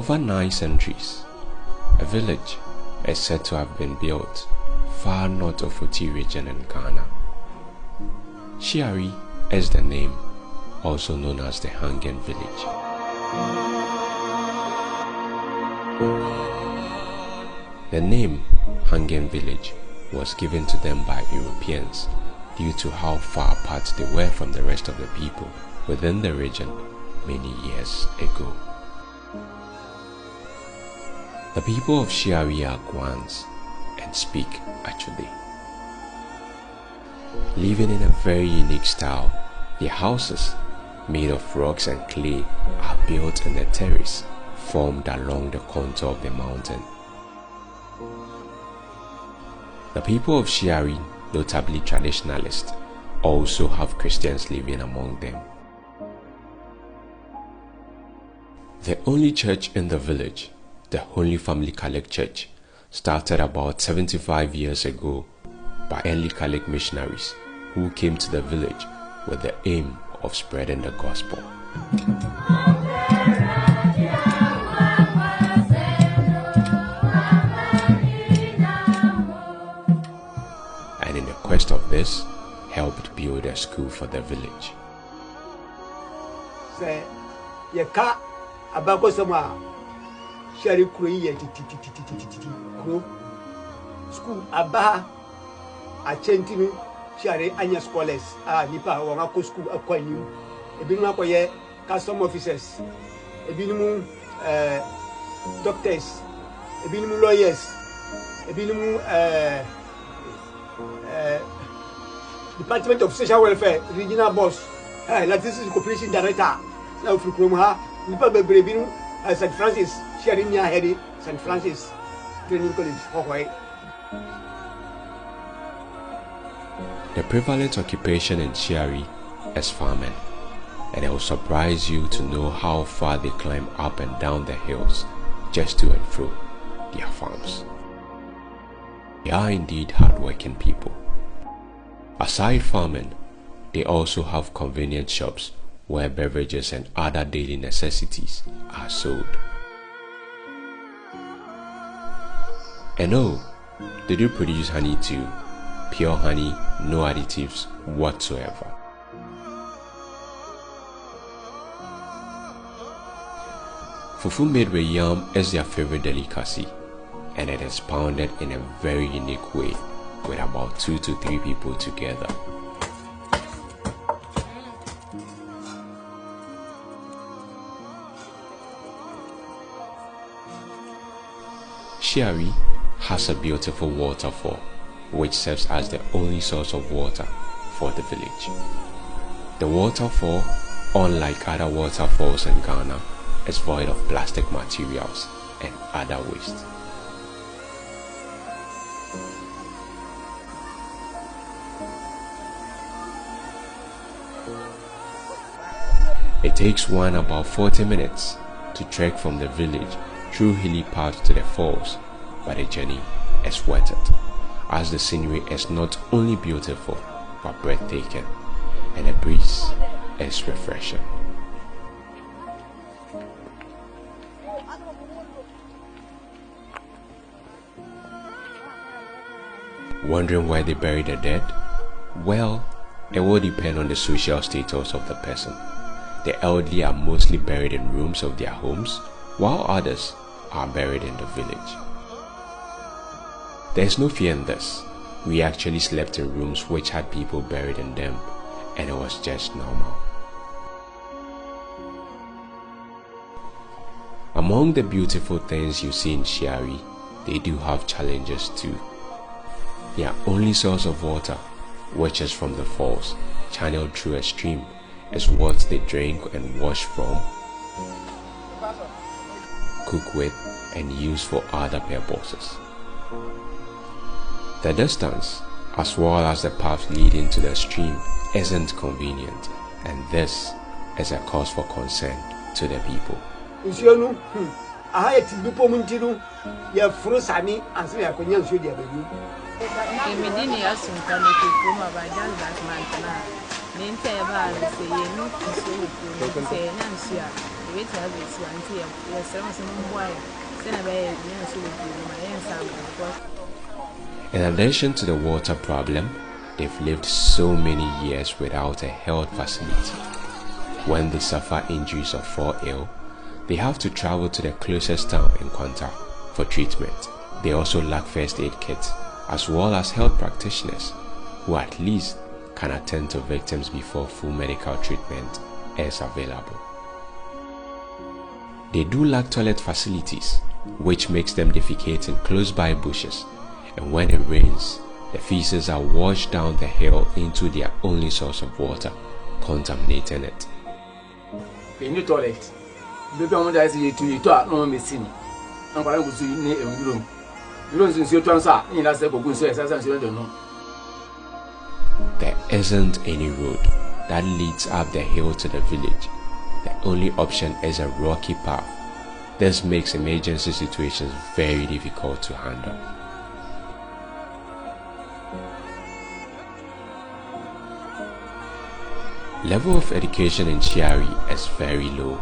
over 9 centuries, a village is said to have been built far north of Foti region in Ghana. Shiari is the name, also known as the Hanging Village. The name Hanging Village was given to them by Europeans due to how far apart they were from the rest of the people within the region many years ago. The people of Shiari are Guans and speak Achode. Living in a very unique style, their houses, made of rocks and clay, are built in a terrace formed along the contour of the mountain. The people of Shiari, notably traditionalists, also have Christians living among them. The only church in the village, the Holy Family Catholic Church, started about 75 years ago by early Catholic missionaries who came to the village with the aim of spreading the gospel. And in the quest of this, helped build a school for the village. School aba achentinu share anya scholars nipa won ko school akwani ebinum akoye custom officers ebinum doctors ebinum lawyers ebinum Department of Social Welfare regional boss this is corporation director now from ha nipa bebre ebinum St. Francis sharing near head St. Francis Training College. The prevalent occupation in Shiari is farming, and it will surprise you to know how far they climb up and down the hills just to and fro their farms. They are indeed hard-working people. Aside farming, they also have convenience shops where beverages and other daily necessities are sold. And oh, they do produce honey too. Pure honey, no additives whatsoever. Fufu made with yam is their favorite delicacy, and it is pounded in a very unique way with about 2 to 3 people together. Shiari has a beautiful waterfall which serves as the only source of water for the village. The waterfall, unlike other waterfalls in Ghana, is void of plastic materials and other waste. It takes one about 40 minutes to trek from the village through hilly paths to the falls, but the journey is worth it, as the scenery is not only beautiful but breathtaking, and the breeze is refreshing. Wondering where they bury the dead? Well, it will depend on the social status of the person. The elderly are mostly buried in rooms of their homes, while others are buried in the village. There is no fear in this. We actually slept in rooms which had people buried in them, and it was just normal. Among the beautiful things you see in Shiari, they do have challenges too. Their only source of water, which is from the falls, channeled through a stream, is what they drink and wash from, cook with, and use for other purposes. The distance, as well as the path leading to the stream, isn't convenient, and this is a cause for concern to the people. Nente about say you know so say Nansia, the way to have it one tea, yes, some wire, send a bed, yes, my answer. In addition to the water problem, they've lived so many years without a health facility. When they suffer injuries or fall ill, they have to travel to the closest town in Kwanta for treatment. They also lack first aid kits, as well as health practitioners who at least can attend to victims before full medical treatment is available. They do lack toilet facilities, which makes them defecate in close-by bushes, and when it rains, the feces are washed down the hill into their only source of water, contaminating it. In the toilet, the government has to talk no missing. I'm going to see you in a room. You don't see your transfer, in that second, you don't know. There isn't any road that leads up the hill to the village. The only option is a rocky path. This makes emergency situations very difficult to handle. Level of education in Chiari is very low,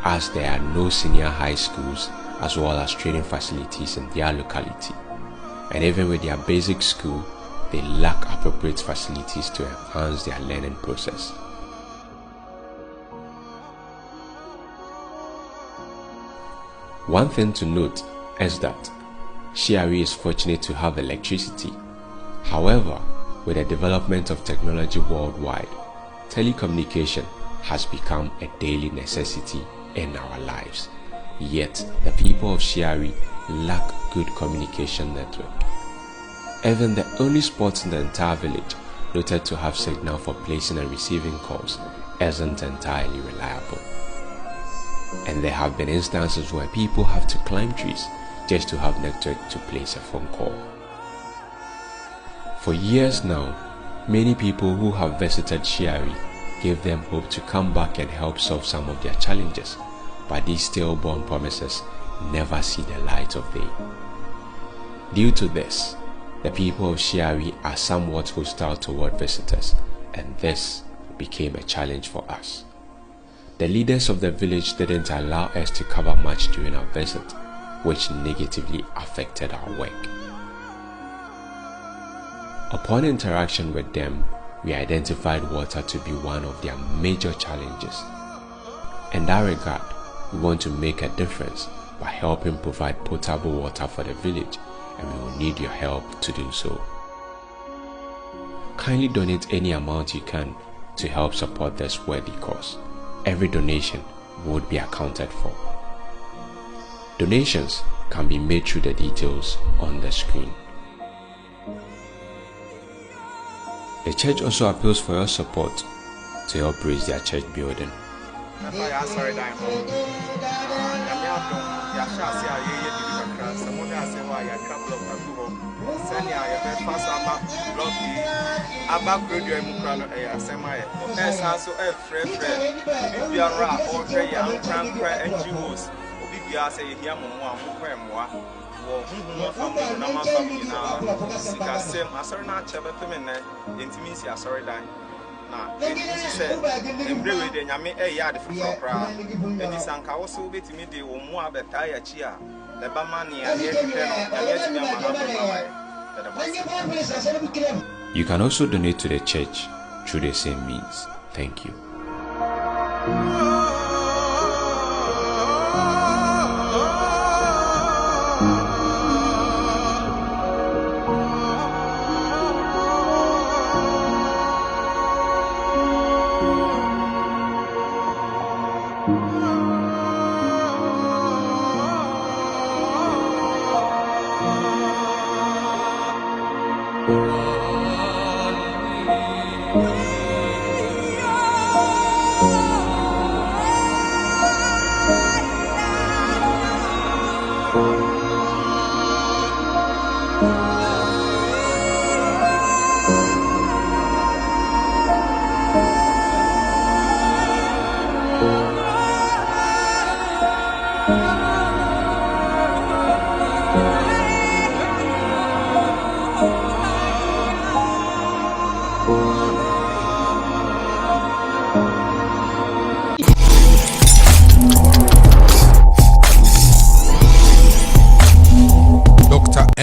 as there are no senior high schools as well as training facilities in their locality. And even with their basic school, they lack appropriate facilities to enhance their learning process. One thing to note is that Chiari is fortunate to have electricity. However, with the development of technology worldwide, telecommunication has become a daily necessity in our lives. Yet, the people of Chiari lack good communication network. Even the only spot in the entire village noted to have signal for placing and receiving calls isn't entirely reliable. And there have been instances where people have to climb trees just to have network to place a phone call. For years now, many people who have visited Chiari gave them hope to come back and help solve some of their challenges, but these stillborn promises never see the light of day. Due to this, the people of Chiari are somewhat hostile toward visitors, and this became a challenge for us. The leaders of the village didn't allow us to cover much during our visit, which negatively affected our work. Upon interaction with them, we identified water to be one of their major challenges. In that regard, we want to make a difference by helping provide potable water for the village, and we will need your help to do so. Kindly donate any amount you can to help support this worthy cause. Every donation would be accounted for. Donations can be made through the details on the screen. The church also appeals for your support to help raise their church building. You can also donate to the church through the same means. Thank you.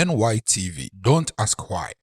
NYTV. Don't ask why.